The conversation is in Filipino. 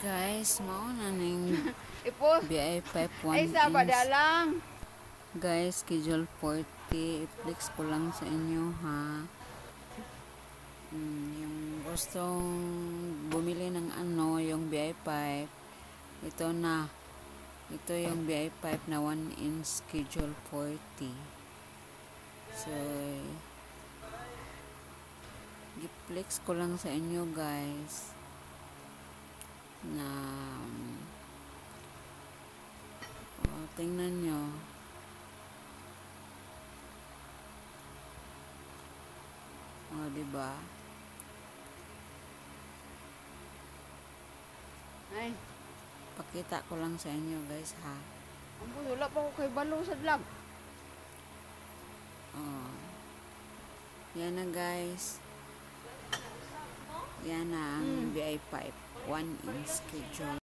Guys, mao na ning Ipo. BI pipe 1 Ay, sabada inch. lang. Guys, schedule 40. I-flex ko lang sa inyo ha. Yung gustong bumili ng yung BI pipe, ito na. Ito yung BI pipe na 1 inch schedule 40. So, i-flex ko lang sa inyo guys na tingnan nyo. Diba? Ay, Pakita ko lang sa inyo guys ha. wala pa ko kay balo sa vlog. Yan na guys. Yan na ang BI pipe 1 inch schedule.